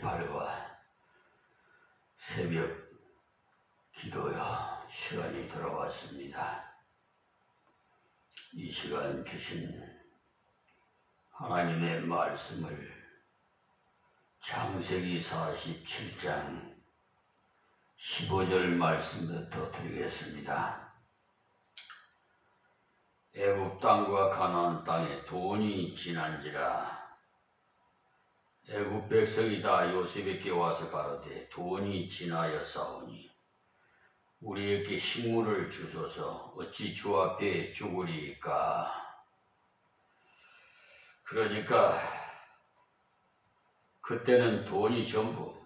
제8과 새벽 기도요 시간이 돌아왔습니다. 이 시간 주신 하나님의 말씀을 창세기 47장 15절 말씀부터 드리겠습니다. 애굽 땅과 가나안 땅에 돈이 지난지라 애굽 백성이 다 요셉에게 와서 가로되 돈이 지나였사오니 우리에게 식물을 주소서 어찌 주 앞에 죽으리까. 그러니까 그때는 돈이 전부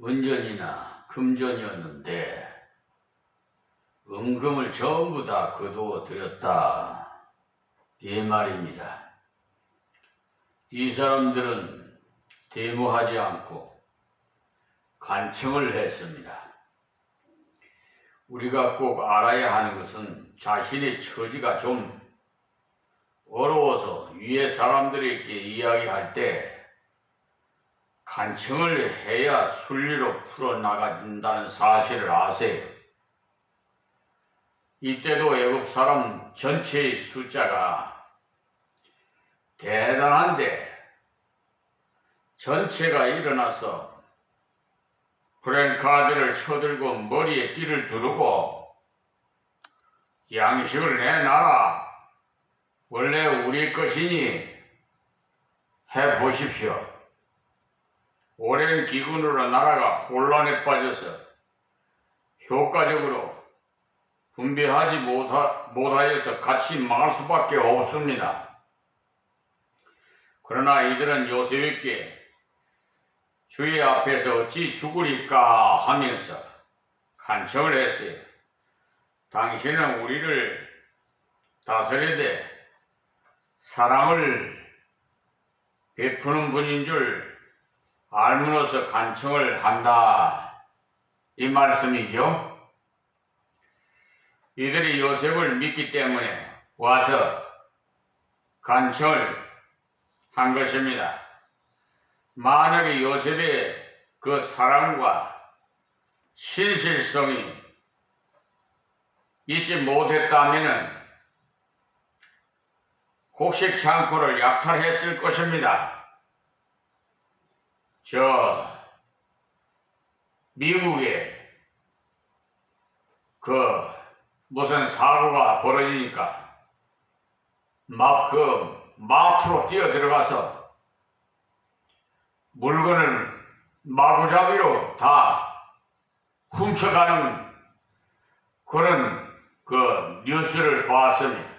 은전이나 금전이었는데 은금을 전부 다 거두어 들였다 이 말입니다. 이 사람들은 데모하지 않고 간청을 했습니다. 우리가 꼭 알아야 하는 것은 자신의 처지가 좀 어려워서 위에 사람들에게 이야기할 때 간청을 해야 순리로 풀어나간다는 사실을 아세요. 이때도 애굽 사람 전체의 숫자가 대단한데 전체가 일어나서 프랜카드를 쳐들고 머리에 띠를 두르고 양식을 내놔라. 원래 우리 것이니 해보십시오. 오랜 기근으로 나라가 혼란에 빠져서 효과적으로 분배하지 못하여서 같이 망할 수밖에 없습니다. 그러나 이들은 요셉에게 주의 앞에서 어찌 죽으리까 하면서 간청을 했어요. 당신은 우리를 다스리되 사랑을 베푸는 분인 줄 알므로서 간청을 한다 이 말씀이죠. 이들이 요셉을 믿기 때문에 와서 간청을 한 것입니다. 만약에 요셉의 그 사랑과 신실성이 잊지 못했다면 곡식 창고를 약탈했을 것입니다. 미국에 무슨 사고가 벌어지니까 막 마트로 뛰어들어가서 물건을 마구잡이로 다 훔쳐가는 그런 뉴스를 봤습니다.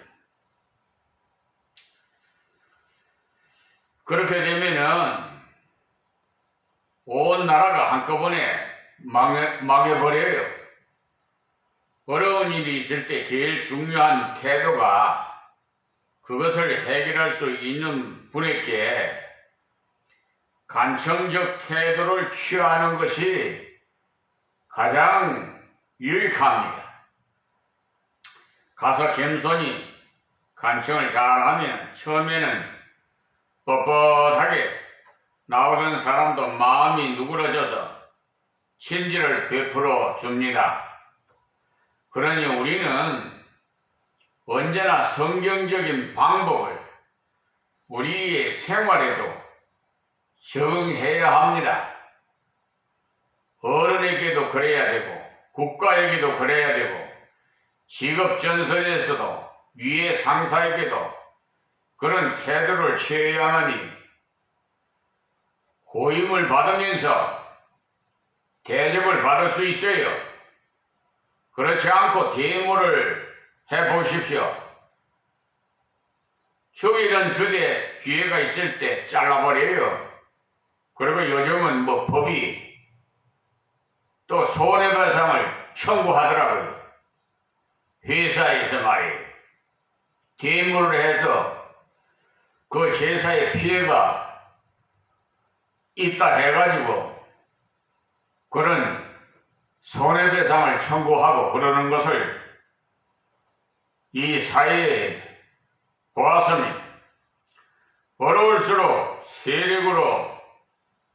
그렇게 되면은 온 나라가 한꺼번에 망해버려요. 어려운 일이 있을 때 제일 중요한 태도가 그것을 해결할 수 있는 분에게 간청적 태도를 취하는 것이 가장 유익합니다. 가서 겸손히 간청을 잘하면 처음에는 뻣뻣하게 나오던 사람도 마음이 누그러져서 친절을 베풀어 줍니다. 그러니 우리는 언제나 성경적인 방법을 우리의 생활에도 적응해야 합니다. 어른에게도 그래야 되고 국가에게도 그래야 되고 직업 전선에서도 위의 상사에게도 그런 태도를 취해야만이 고임을 받으면서 대접을 받을 수 있어요. 그렇지 않고 데모를 해보십시오. 주일은 주되 기회가 있을 때 잘라버려요. 그리고 요즘은 법이 또 손해배상을 청구하더라고요. 회사에서 말이에요. 데모를 해서 그 회사의 피해가 있다 해가지고 그런 손해배상을 청구하고 그러는 것을 이 사회에 보았으니 어려울수록 세력으로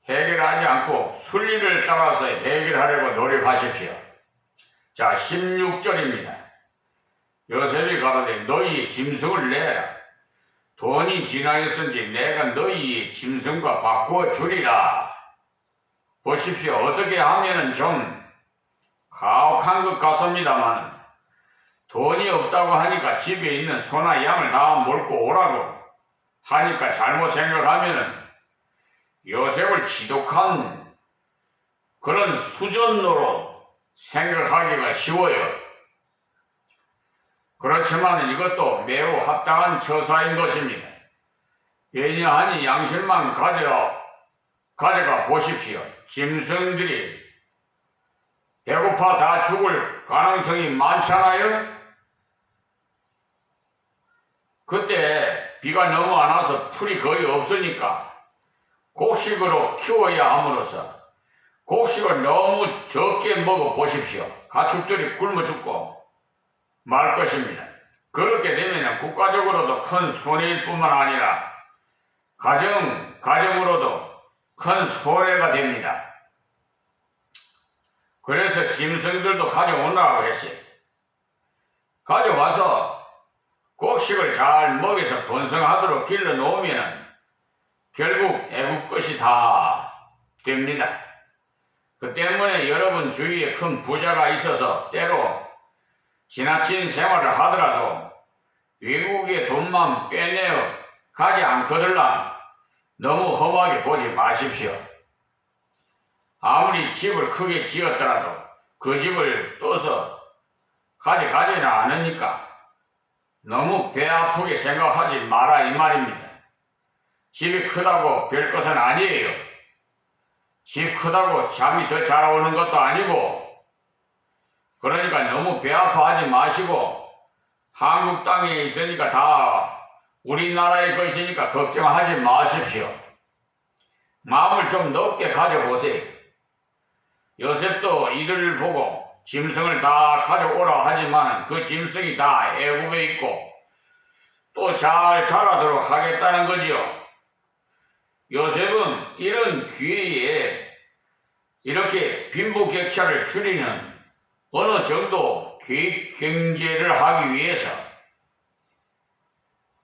해결하지 않고 순리를 따라서 해결하려고 노력하십시오. 자, 16절입니다. 요셉이 가로되 너희 짐승을 내라. 돈이 지나였은지 내가 너희 짐승과 바꾸어 주리라. 보십시오. 어떻게 하면은 좀 가혹한 것 같습니다만 돈이 없다고 하니까 집에 있는 소나 양을 다 몰고 오라고 하니까 잘못 생각하면은 요셉을 지독한 그런 수전노로 생각하기가 쉬워요. 그렇지만 이것도 매우 합당한 처사인 것입니다. 왜냐하니 양식만 가져가 보십시오. 짐승들이 배고파 다 죽을 가능성이 많잖아요. 그때 비가 너무 안 와서 풀이 거의 없으니까 곡식으로 키워야 함으로써 곡식을 너무 적게 먹어 보십시오. 가축들이 굶어 죽고 말 것입니다. 그렇게 되면 국가적으로도 큰 손해일 뿐만 아니라 가정으로도 큰 손해가 됩니다. 그래서 짐승들도 가져오라고 했어요. 가져와서 곡식을 잘 먹여서 번성하도록 길러 놓으면 결국 애국 것이 다 됩니다. 그 때문에 여러분 주위에 큰 부자가 있어서 때로 지나친 생활을 하더라도 외국의 돈만 빼내어 가지 않거들랑 너무 험하게 보지 마십시오. 아무리 집을 크게 지었더라도 그 집을 떠서 가져가지는 않으니까 너무 배 아프게 생각하지 마라 이 말입니다. 집이 크다고 별 것은 아니에요. 집 크다고 잠이 더 잘 오는 것도 아니고, 그러니까 너무 배 아파하지 마시고 한국 땅에 있으니까 다 우리나라의 것이니까 걱정하지 마십시오. 마음을 좀 넓게 가져보세요. 요셉도 이들을 보고 짐승을 다 가져오라 하지만 그 짐승이 다 애굽에 있고 또 잘 자라도록 하겠다는 거지요. 요셉은 이런 기회에 이렇게 빈부격차를 줄이는 어느 정도 계획 경제를 하기 위해서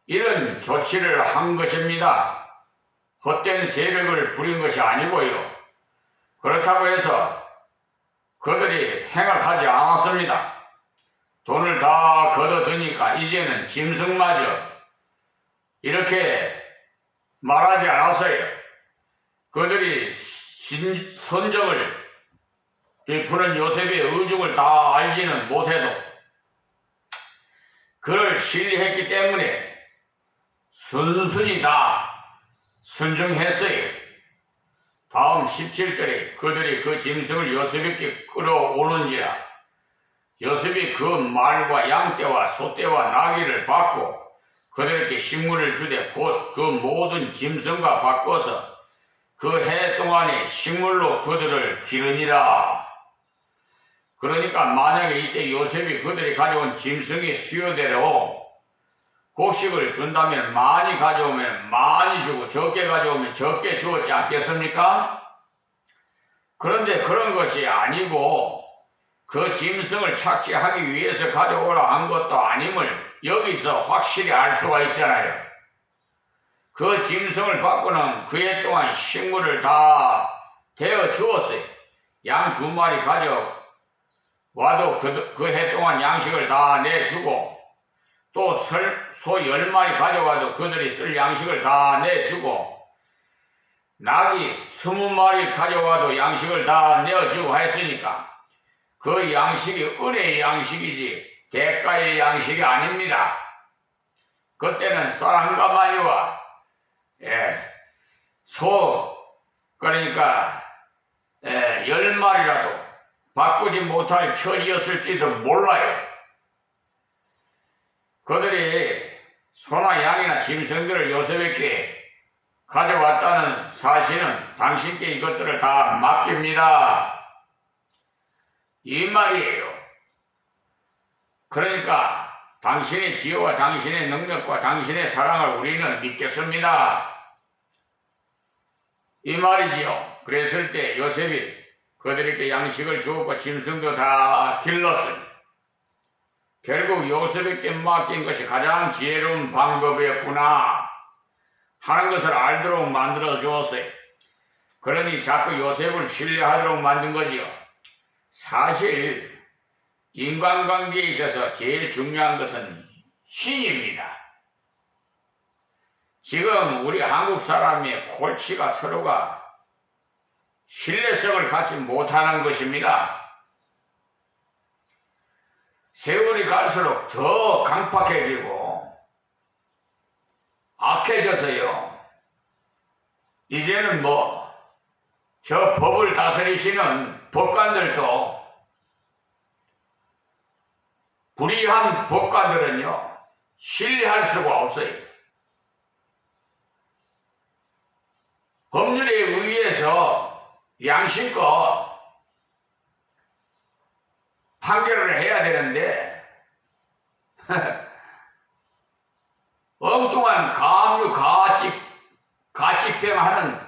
이런 조치를 한 것입니다. 헛된 세력을 부린 것이 아니고요. 그렇다고 해서 그들이 행악하지 않았습니다. 돈을 다 걷어드니까 이제는 짐승마저 이렇게 말하지 않았어요. 그들이 선정을 베푸는 요셉의 의중을 다 알지는 못해도 그를 신뢰했기 때문에 순순히 다 순종했어요. 다음 17절에 그들이 그 짐승을 요셉에게 끌어오는지라 요셉이 그 말과 양떼와 소떼와 나귀를 받고 그들에게 식물을 주되 곧 그 모든 짐승과 바꿔서 그 해 동안에 식물로 그들을 기르니라. 그러니까 만약에 이때 요셉이 그들이 가져온 짐승의 수요대로 곡식을 준다면 많이 가져오면 많이 주고 적게 가져오면 적게 주었지 않겠습니까? 그런데 그런 것이 아니고 그 짐승을 착취하기 위해서 가져오라 한 것도 아님을 여기서 확실히 알 수가 있잖아요. 그 짐승을 받고는 그 해 동안 식물을 다 대어 주었어요. 양 2마리 가져와도 그 해 동안 양식을 다 내주고 또 소 10마리 가져와도 그들이 쓸 양식을 다 내주고 낙이 20마리 가져와도 양식을 다 내어주고 했으니까 그 양식이 은혜의 양식이지 대가의 양식이 아닙니다. 그때는 쌀1 가마니와 소 그러니까 10마리라도 바꾸지 못할 처지였을지도 몰라요. 그들이 소나 양이나 짐승들을 요셉에게 가져왔다는 사실은 당신께 이것들을 다 맡깁니다. 이 말이에요. 그러니까 당신의 지혜와 당신의 능력과 당신의 사랑을 우리는 믿겠습니다. 이 말이지요. 그랬을 때 요셉이 그들에게 양식을 주었고 짐승도 다 길렀으니 결국 요셉에게 맡긴 것이 가장 지혜로운 방법이었구나 하는 것을 알도록 만들어 주었어요. 그러니 자꾸 요셉을 신뢰하도록 만든 거지요. 사실 인간관계에 있어서 제일 중요한 것은 신입니다. 지금 우리 한국 사람의 골치가 서로가 신뢰성을 갖지 못하는 것입니다. 세월이 갈수록 더 강팍해지고 악해져서요. 이제는 저 법을 다스리시는 법관들도 불의한 법관들은요. 신뢰할 수가 없어요. 법률에 의해서 양심껏 판결을 해야 되는데 엉뚱한 가압류 가치평하는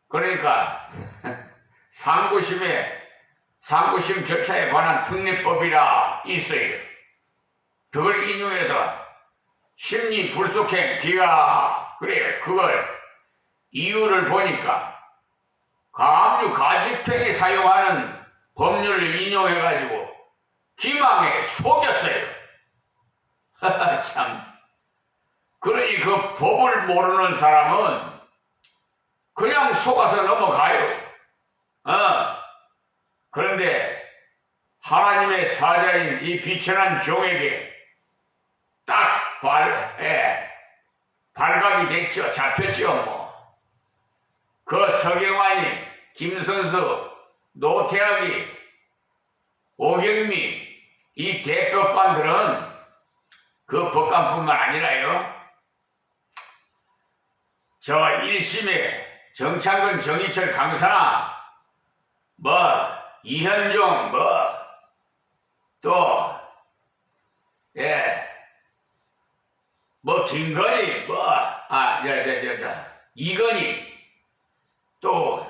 그러니까 상고심 절차에 관한 특례법이라 있어요. 그걸 인용해서 심리 불속행 기각 그래요. 그걸 이유를 보니까 가압류 가치평에 사용하는 법률을 인용해가지고 기망에 속였어요. 참. 그러니 그 법을 모르는 사람은 그냥 속아서 넘어가요. 그런데 하나님의 사자인 이 비천한 종에게 딱 발각이 됐죠. 잡혔죠. 그 서경환이, 김선수, 노태학이, 오경미 이 대법관들은 그 법관뿐만 아니라요. 저 1심에 정창근, 정희철 강사, 이현종, 또, 김건희, 이건희, 또,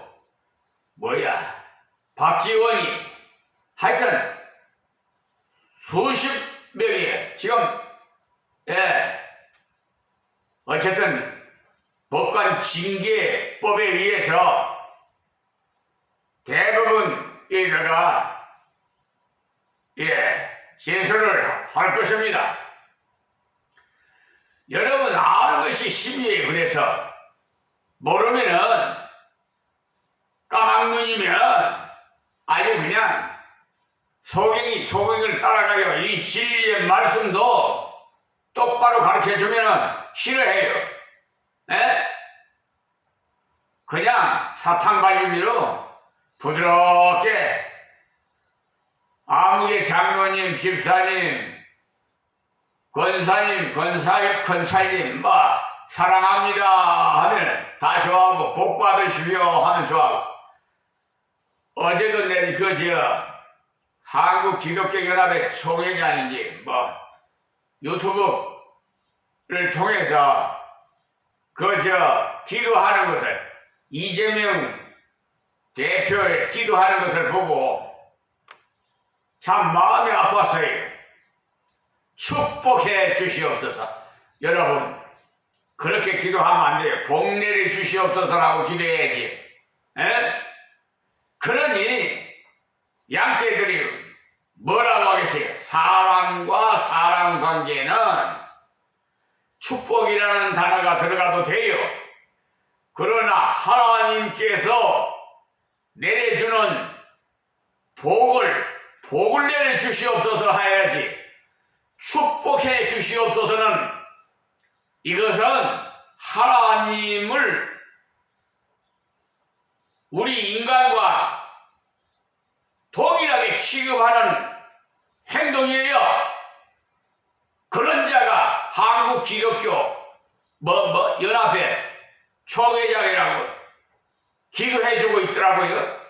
박지원이, 하여튼, 수십 명이 지금, 어쨌든, 법관 징계법에 의해서 대부분에다가 제소를 할 것입니다. 여러분 아는 것이 심리에 그래서 모르면은 까막눈이면 아주 그냥 소경을 따라가요. 이 진리의 말씀도 똑바로 가르쳐주면은 싫어해요. 그냥 사탕 발림으로 부드럽게 아무개 장로님, 집사님, 권사님, 권찰님 사랑합니다 하면 다 좋아하고 복 받으시오 하면 좋아하고 어제도 내 한국기독교연합의 총회장인지 유튜브를 통해서 기도하는 것을 이재명 대표의 기도하는 것을 보고 참 마음이 아팠어요. 축복해 주시옵소서. 여러분 그렇게 기도하면 안 돼요. 복 내려 주시옵소서라고 기도해야지. 그러니 양떼들이 뭐라고 하겠어요? 사람과 사람 관계는 축복이라는 단어가 들어가도 돼요. 그러나 하나님께서 내려주는 복을 내려 주시옵소서 해야지. 축복해 주시옵소서는 이것은 하나님을 우리 인간과 동일하게 취급하는 행동이에요. 그런 자가 한국 기독교 연합회 총회장이라고 기도해주고 있더라고요.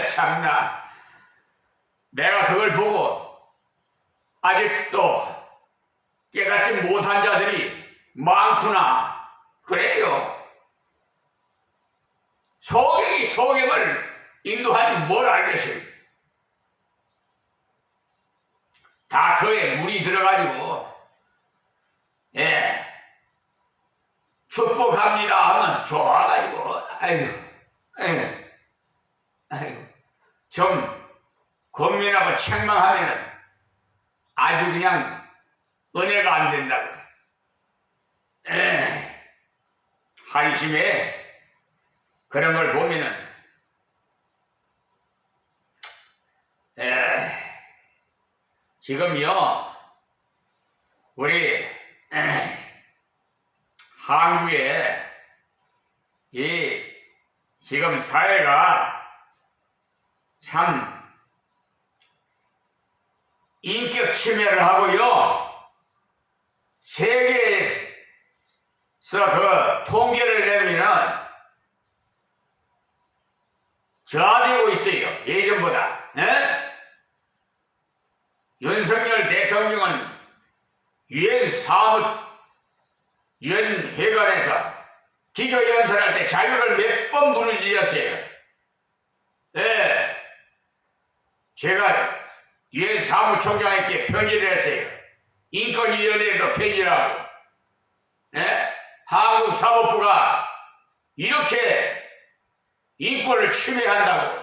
참나. 내가 그걸 보고 아직도 깨닫지 못한 자들이 많구나. 그래요. 소경이 소경을 인도하니 뭘 알겠어요. 다 그에 물이 들어가지고 축복합니다 하면 좋아가지고 아이고 좀 고민하고 책망하면 아주 그냥 은혜가 안 된다고. 한심해. 그런 걸 보면은 지금요 우리 한국에 이 지금 사회가 참 인격 침해를 하고요. 세계에서 그 통계를 내면 저하되고 있어요. 예전보다. 윤석열 대통령은 유엔 회관에서 기조연설할 때 자유를 몇 번 부르짖었어요. 제가 유엔 사무총장에게 편지를 했어요. 인권위원회에도 편지를 하고. 한국 사법부가 이렇게 인권을 침해한다고.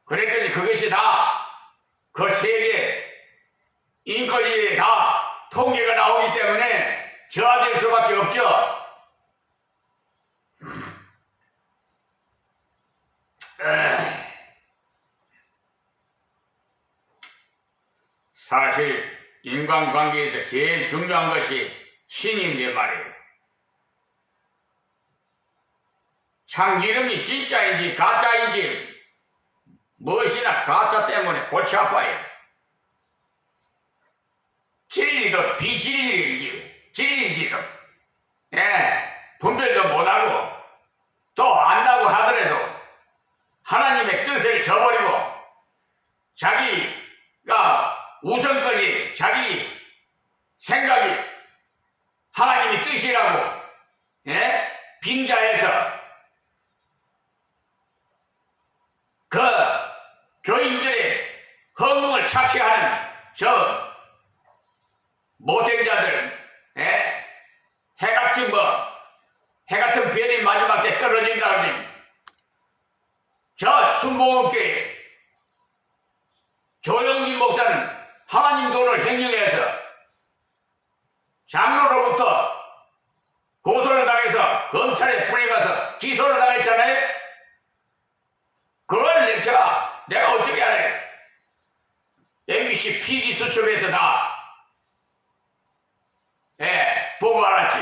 그랬더니 그것이 다 그 세계 인권위에 다 통계가 나오기 때문에 저하될 수밖에 없죠. 사실 인간관계에서 제일 중요한 것이 신인데 말이에요. 참기름이 진짜인지 가짜인지 무엇이나 가짜 때문에 골치 아파요. 진리도 비진리인지 진리인지도 분별도 못하고 또 안다고 하더라도 하나님의 뜻을 저버리고 자기가 우선권이 자기 생각이 하나님의 뜻이라고 빙자해서 그 교인들의 허물을 착취하는 저 못된 자들, 해같이 해같은 별이 마지막 때 떨어진다 그러니 저 순복음교회 조영기 목사는 하나님 돈을 횡령해서 장로로부터 고소를 당해서 검찰에 불려가서 기소를 당했잖아요. 그걸 내가 어떻게 알아요? MBC PD 수첩에서 다 보고 알았지.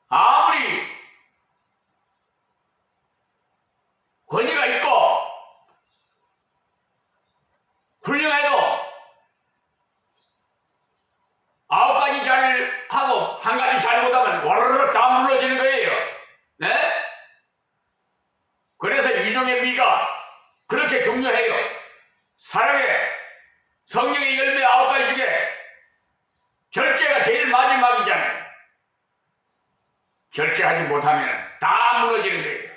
아무리 권위가 있고 훌륭해도 9가지 잘하고 1가지 잘못하면 와르르 다 물러지는 거예요. 그래서 유종의 미가 그렇게 중요해요. 사랑의 성령의 열매 9가지 중에 절제가 제일 마지막이잖아요. 절제하지 못하면 다 무너지는 거예요.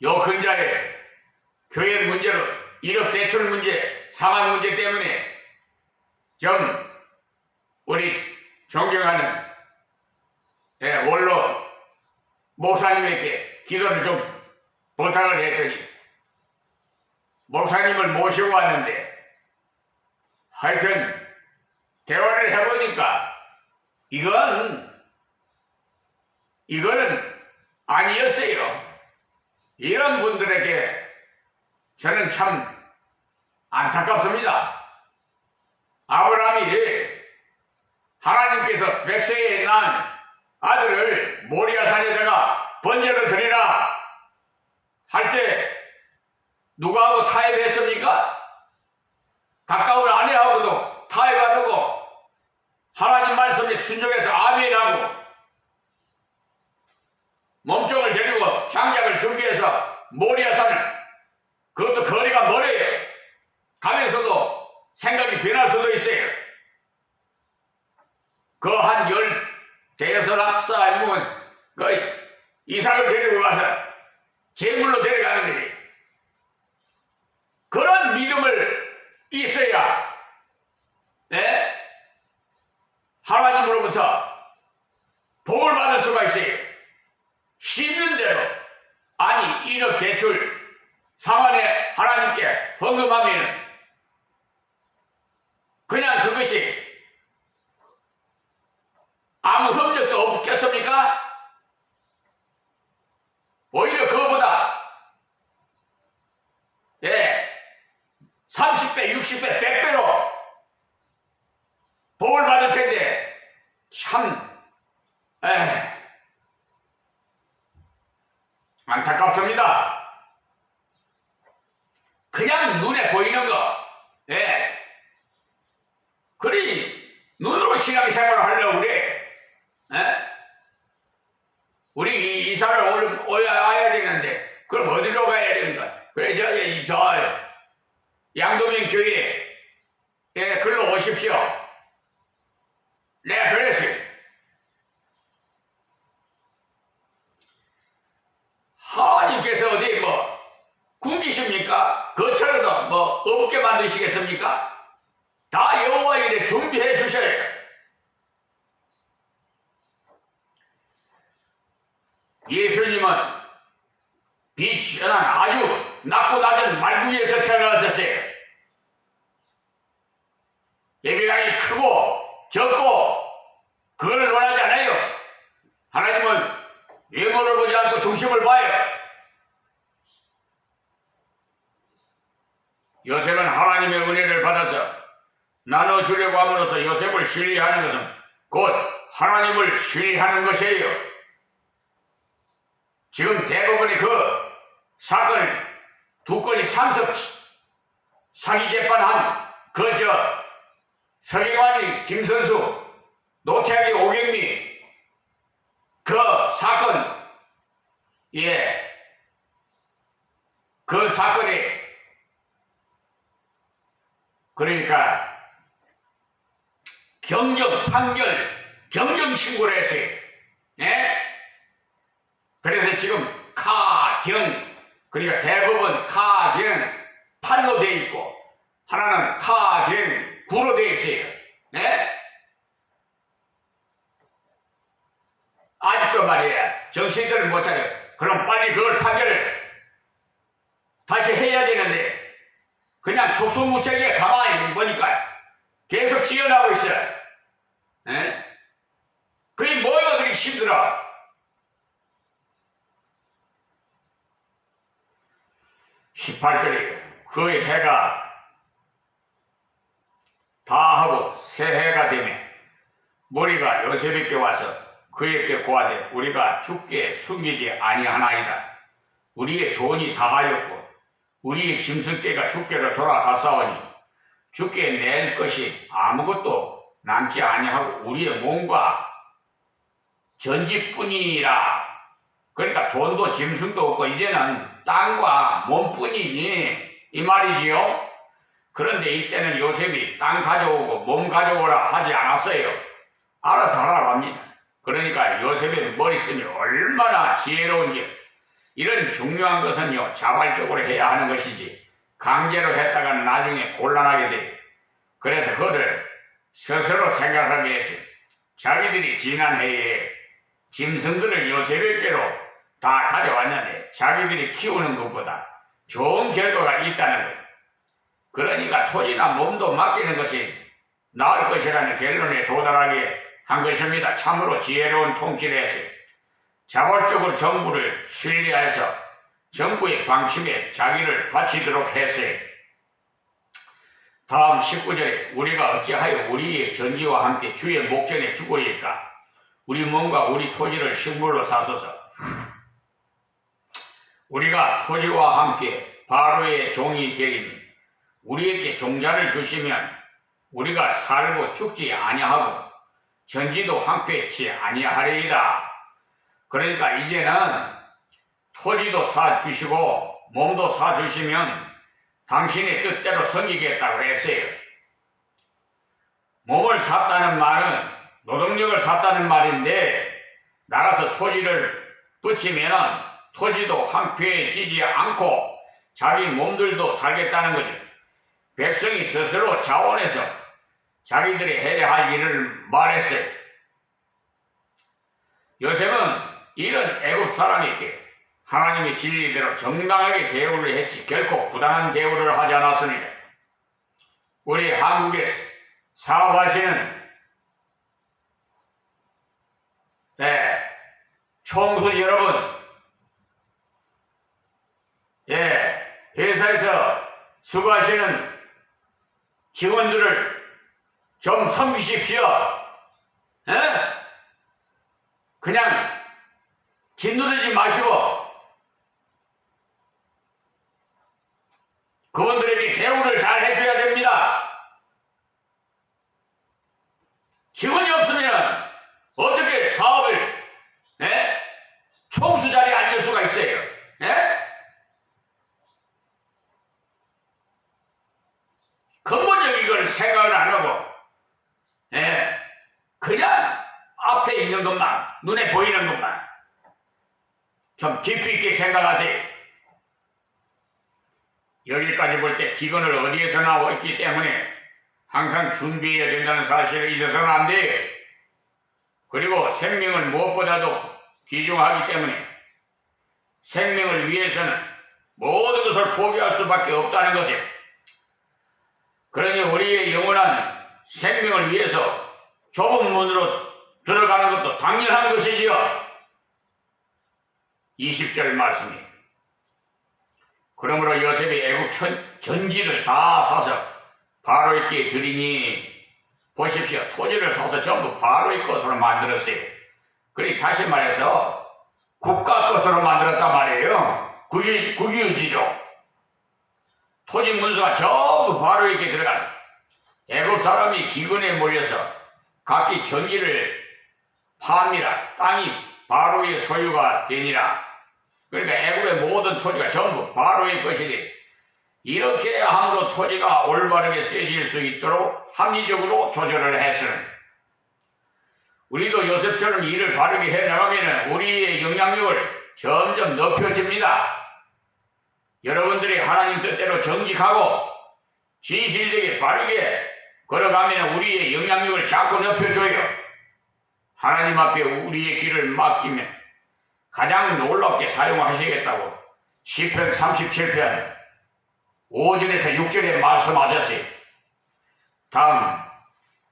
요 근자에 교회 문제로 1억 대출 문제, 상환 문제 때문에 좀 우리 존경하는 원로 목사님에게 기도를 좀 부탁을 했더니 목사님을 모시고 왔는데 하여튼 대화를 해보니까 이거는 아니었어요. 이런 분들에게 저는 참 안타깝습니다. 아브라함이 하나님께서 백세에 난 아들을 모리아산에다가 번제로 드리라 할 때 누구하고 타협했습니까? 가까운 아내하고도 타협 안 하고 하나님 말씀에 순종해서 아멘하고 몸종을 데리고 장작을 준비해서 모리아산을, 그것도 거리가 멀어요. 그 한 10대여섯 그 이삭을 데리고 가서 제물로 데려가는 거지. 그런 믿음을 있어야 하나님으로부터 복을 받을 수가 있어요. 심는 대로 아니 인업 대출 상환에 하나님께 헌금하면 그냥 그것이 아무 흠적도 없겠습니까? 오히려 그거보다 30배, 60배, 100배로 복을 받을 텐데 참 안타깝습니다. 그냥 눈에 보이는 거 그러니 눈으로 신앙생활을 하려고 그래. 우리 이사를 와야 되는데 그럼 어디로 가야 됩니까? 그래 저 양도면 교회에 글로 오십시오. 내가 그랬어요. 하나님께서 어디 굶기십니까? 그처럼도 없게 만드시겠습니까? 다 여호와 일에 준비해 주셔야 해요. 예수님은 빛이 전한 아주 낮고 낮은 말구에서 태어나셨어요. 예배당이 크고 적고 그걸 원하지 않아요. 하나님은 외모를 보지 않고 중심을 봐요. 요셉은 하나님의 은혜를 받아서 나눠주려고 함으로써 요셉을 신뢰하는 것은 곧 하나님을 신뢰하는 것이에요. 지금 대부분의 그 사건을 두 건이 상습 사기 재판한 서기관이 김선수, 노태학이 오경미 그 사건 그 사건이 그러니까 경정 신고를 했어요. 그래서 지금 그러니까 대부분 판로 되어 있고 하나는 구로 되어 있어요. 아직도 말이야 정신들을 못 차려. 그럼 빨리 그걸 판결을 다시 해야 되는데 그냥 속수무책에 가만히 보니까 계속 지연하고 있어요. 그게 뭐가 그렇게 힘들어? 18절에 그 해가 다 하고 새 해가 되매 무리가 요셉에게 와서 그에게 고하되 우리가 주께 숨기지 아니하나이다. 우리의 돈이 다하였고 우리의 짐승떼가 주께로 돌아갔사오니 주께 낼 것이 아무것도 남지 아니하고 우리의 몸과 전지뿐이니라. 그러니까 돈도 짐승도 없고 이제는 땅과 몸뿐이니 이 말이지요. 그런데 이때는 요셉이 땅 가져오고 몸 가져오라 하지 않았어요. 알아서 하라고 합니다. 그러니까 요셉의 머릿속이 얼마나 지혜로운지. 이런 중요한 것은요 자발적으로 해야 하는 것이지 강제로 했다가는 나중에 곤란하게 돼요. 그래서 그를 스스로 생각하게 했어요. 자기들이 지난 해에 짐승들을 요셉에게로 다 가져왔는데 자기들이 키우는 것보다 좋은 결과가 있다는 거예요. 그러니까 토지나 몸도 맡기는 것이 나을 것이라는 결론에 도달하게 한 것입니다. 참으로 지혜로운 통치를 했어요. 자발적으로 정부를 신뢰해서 정부의 방침에 자기를 바치도록 했어요. 다음 19절에 우리가 어찌하여 우리의 전지와 함께 주의 목전에 죽으리까? 우리 몸과 우리 토지를 식물로 사소서. 우리가 토지와 함께 바로의 종이 되리니 우리에게 종자를 주시면 우리가 살고 죽지 아니하고 전지도 황폐치 아니하리이다. 그러니까 이제는 토지도 사주시고 몸도 사주시면 당신의 뜻대로 섬기겠다고 했어요. 몸을 샀다는 말은 노동력을 샀다는 말인데 나가서 토지를 붙이면은 토지도 한패에 지지 않고 자기 몸들도 살겠다는 거지. 백성이 스스로 자원해서 자기들이 해야 할 일을 말했어요. 요셉은 이런 애굽 사람에게 하나님의 진리대로 정당하게 대우를 했지 결코 부당한 대우를 하지 않았습니다. 우리 한국에서 사업하시는 총수 여러분, 회사에서 수고하시는 직원들을 좀 섬기십시오. 그냥 짓누르지 마시고 그분들에게 대우를 잘 해줘야 됩니다. 직원이 없으면 어떻게 사업을 총수 자리에 앉을 수가 있어요? 근본적인 걸 생각을 안 하고 그냥 앞에 있는 것만, 눈에 보이는 것만 좀 깊이 있게 생각하세요. 여기까지 볼 때 기근을 어디에서 나와 있기 때문에 항상 준비해야 된다는 사실을 잊어서는 안 돼요. 그리고 생명을 무엇보다도 귀중하기 때문에 생명을 위해서는 모든 것을 포기할 수밖에 없다는 거죠. 그러니 우리의 영원한 생명을 위해서 좁은 문으로 들어가는 것도 당연한 것이지요. 20절 말씀이 그러므로 요셉이 애국 전지를 다 사서 바로에게 드리니 보십시오. 토지를 사서 전부 바로의 것으로 만들었어요. 그리고 다시 말해서 국가 것으로 만들었단 말이에요. 국유지죠. 토지 문서가 전부 바로에게 들어가서 애굽 사람이 기근에 몰려서 각기 전지를 팝니다. 땅이 바로의 소유가 되니라. 그러니까 애굽의 모든 토지가 전부 바로의 것이니 이렇게 함으로 토지가 올바르게 쓰여질 수 있도록 합리적으로 조절을 했으니 우리도 요셉처럼 일을 바르게 해나가면 우리의 영향력을 점점 높여집니다. 여러분들이 하나님 뜻대로 정직하고 진실되게 바르게 걸어가면 우리의 영향력을 자꾸 높여줘요. 하나님 앞에 우리의 길을 맡기면 가장 놀랍게 사용하시겠다고 시편 37편 5절에서 6절에 말씀하셨어요. 다음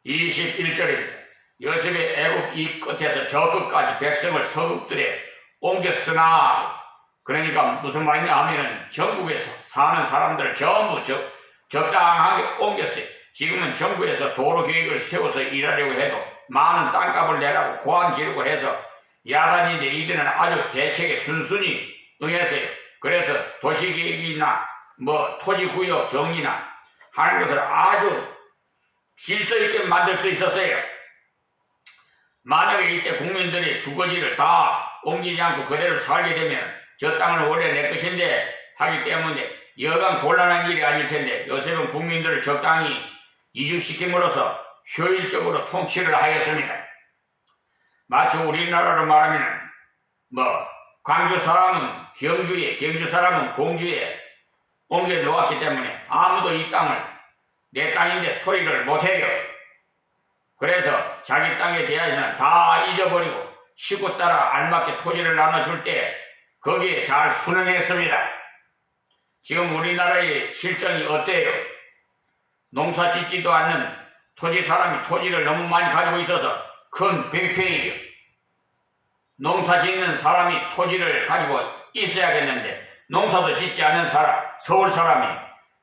21절입니다. 요셉의 애굽 이 끝에서 저 끝까지 백성을 서국들에 옮겼으나 그러니까 무슨 말이냐 하면은 전국에서 사는 사람들을 전부 적당하게 옮겼어요. 지금은 정부에서 도로 계획을 세워서 일하려고 해도 많은 땅값을 내라고 고안 지르고 해서 야단인데 이들은 아주 대책에 순순히 응했어요. 그래서 도시계획이나 토지구역 정리나 하는 것을 아주 질서 있게 만들 수 있었어요. 만약에 이때 국민들이 주거지를 다 옮기지 않고 그대로 살게 되면 저 땅은 원래 내 것인데 하기 때문에 여간 곤란한 일이 아닐 텐데 요셉은 국민들을 적당히 이주시킴으로써 효율적으로 통치를 하였습니다. 마치 우리나라로 말하면 광주 사람은 경주에, 경주 사람은 공주에 옮겨 놓았기 때문에 아무도 이 땅을 내 땅인데 소리를 못해요. 그래서 자기 땅에 대해서는 다 잊어버리고 식구 따라 알맞게 토지를 나눠줄 때 거기에 잘 순응했습니다. 지금 우리나라의 실정이 어때요? 농사 짓지도 않는 토지 사람이 토지를 너무 많이 가지고 있어서 큰 뱅페이요. 농사 짓는 사람이 토지를 가지고 있어야겠는데 농사도 짓지 않는 사람, 서울 사람이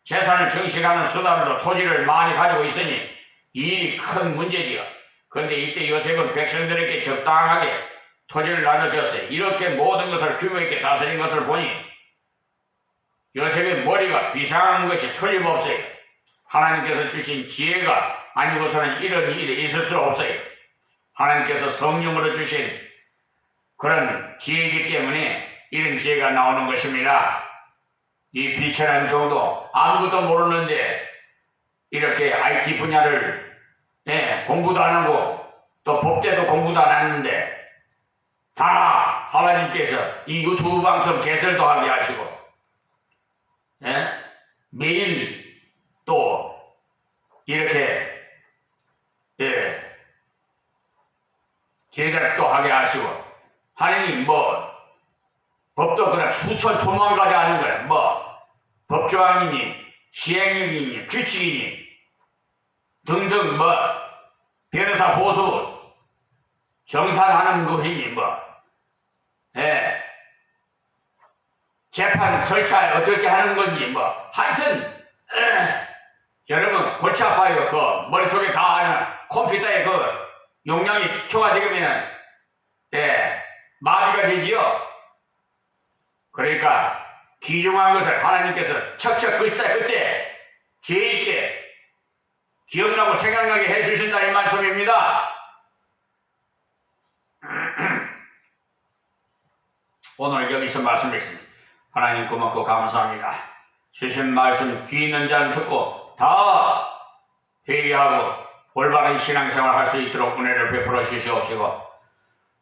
재산을 증식하는 수단으로 토지를 많이 가지고 있으니 이 일이 큰 문제지요. 그런데 이때 요셉은 백성들에게 적당하게 토지를 나눠줬어요. 이렇게 모든 것을 규모 있게 다스린 것을 보니 요셉의 머리가 비상한 것이 틀림없어요. 하나님께서 주신 지혜가 아니고서는 이런 일이 있을 수 없어요. 하나님께서 성령으로 주신 그런 지혜이기 때문에 이런 지혜가 나오는 것입니다. 이 비천한 정도 아무것도 모르는데 이렇게 IT 분야를 공부도 안 하고 또 법대도 공부도 안 했는데 다 하나님께서 이 유튜브 방송 개설도 하게 하시고, 예? 매일 또 이렇게 제작도 하게 하시고, 하나님 뭐 법도 그냥 수천 수만 가지 하는 거야. 뭐 법조항이니 시행령이니 규칙이니 등등 뭐 변호사 보수 정산하는 것이니 뭐 재판 절차 어떻게 하는 건지 뭐 하여튼 여러분 골치 아파요. 그 머릿속에 다 하는 컴퓨터에 그 용량이 초과되면은 마비가 되지요. 그러니까 귀중한 것을 하나님께서 척척 그때 죄 있게 기억나고 생각나게 해주신다 이 말씀입니다. 오늘 여기서 말씀드리겠습니다. 하나님 고맙고 감사합니다. 주신 말씀 귀 있는 자는 듣고 다 회개하고 올바른 신앙생활 할 수 있도록 은혜를 베풀어 주시옵시고,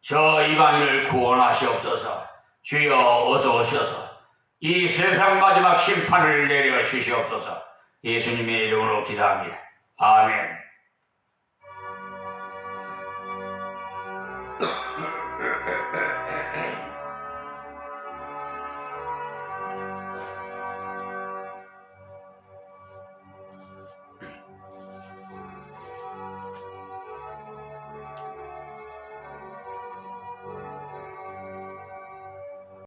저 이방인을 구원하시옵소서. 주여 어서 오셔서 이 세상 마지막 심판을 내려 주시옵소서. 예수님의 이름으로 기도합니다. 아멘.